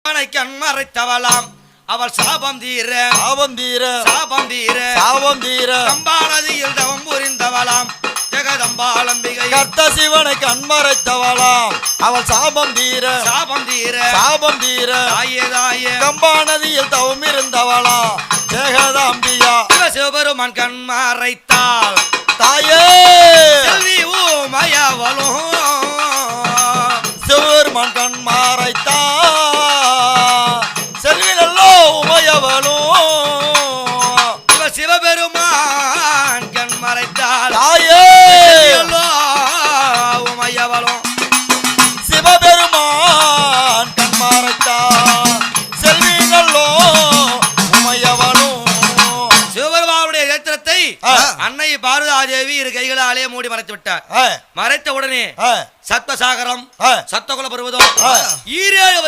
கண் மறைத்தவளாம் அவள் சாபம் தீர கம்பானதியில் தவம் புரிந்தவளாம் ஜெகதம்பாளம்பிகை கர்த்த சிவனை கண்மறைத்தவளாம் அவள் சாபம் தீர கம்பானதியில் தவம் இருந்தவளாம் ஜெகதாம்பிகா சிவபெருமான் கண் மறைத்தாள் தாயே செல்வி ஊமையவளும் சிவபெருமான் கண் மறைத்தா செல்வி நல்லோ உமையவளும் சிவபெருமான் கண் மறைத்தாள் தாயே உமையவளும் சிவபெருமான் கண் மறைத்தா செல்வி நல்லோ உமையவளும் சிவபெருமானுடைய ஏத்திரத்தை அன்னை பார்வதாதேவி இரு கைகளாலே மூடி மறைத்து விட்டார். மறைத்த உடனே சப்தசாகரம் சப்தகுல பருவதம் ஈரேழு